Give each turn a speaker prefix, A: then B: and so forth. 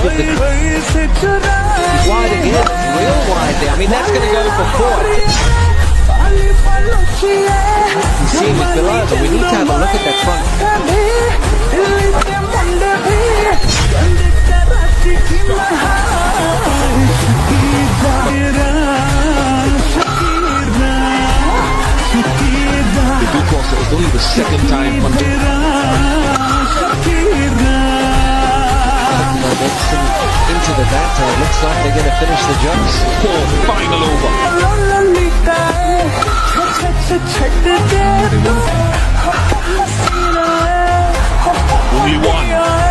A: of the wide again, real wide there. I mean, that's going to go for 4. You see him below, but we need to have a look at that front.
B: Because it was only the second time
A: into the batter. It looks like they're going to finish the jobs.
B: final over. Only one.